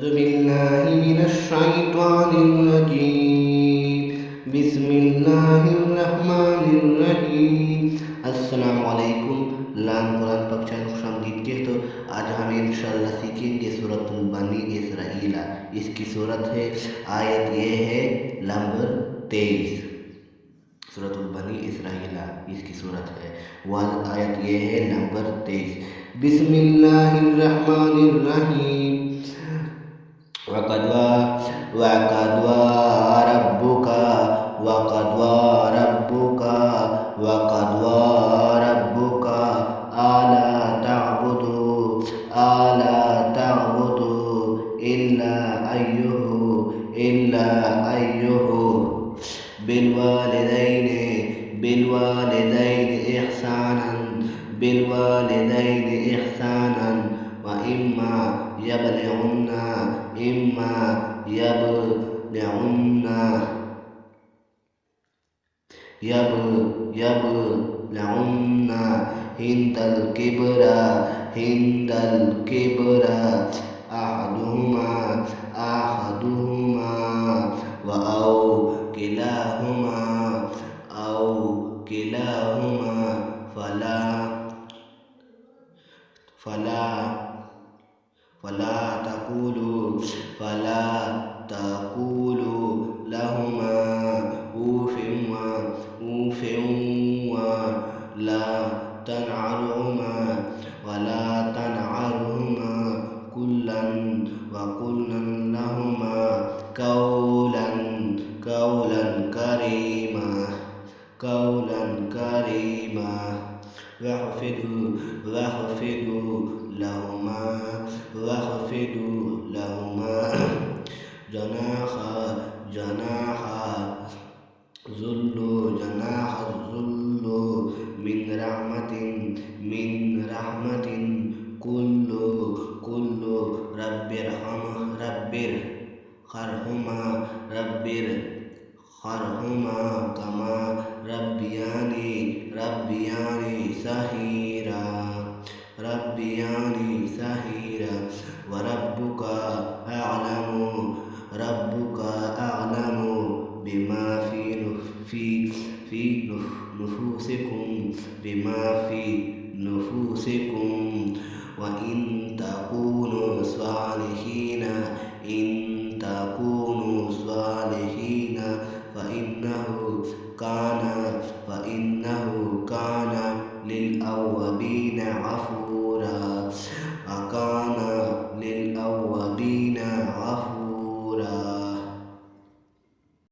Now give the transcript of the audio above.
بالله من الشيطان الرجيم بسم الله الرحمن الرحيم अस्सलाम वालेकुम। लाम कुरान पक चैनल खुश आमदीद कहते। आज हम इंशाअल्लाह सीखेंगे सूरतुल बनी इसराइला। इसकी सूरत है, आयत ये है नंबर 23। सूरतुल बनी इसराइला इसकी सूरत है, वह आयत ये है नंबर 23। बिस्मिल्लाहिर्रहमानिर्रहीम। वक़द्वा रब्बुका वक़द्वा रब्बुका वक़द्वा रब्बुका अला ता'बुदू इल्ला अय्युहु बिलवालिदैनि इहसानन व इम्मा यबलगुन्ना हिंदल किबरा अहदुहुमा व औ किलाहुमा फला तक़ूलू लहुमा ऊफ़िन वला तनहरहुमा कुल्लन लहुमा क़ौलन करीमा वख़्फ़िदू लहुमा जनाहा ज़ुल्लु मिन रहमतिन कुल्लु रब्बिरहमुहुमा कमा रब्बियानी सगीरा व रब्बुका अअलमु बिमा फी नुफूसिकुम व इन तकूनु स्वालिहीन फ़इन्नहु काना लिलअव्वबीन गफ़ूरा।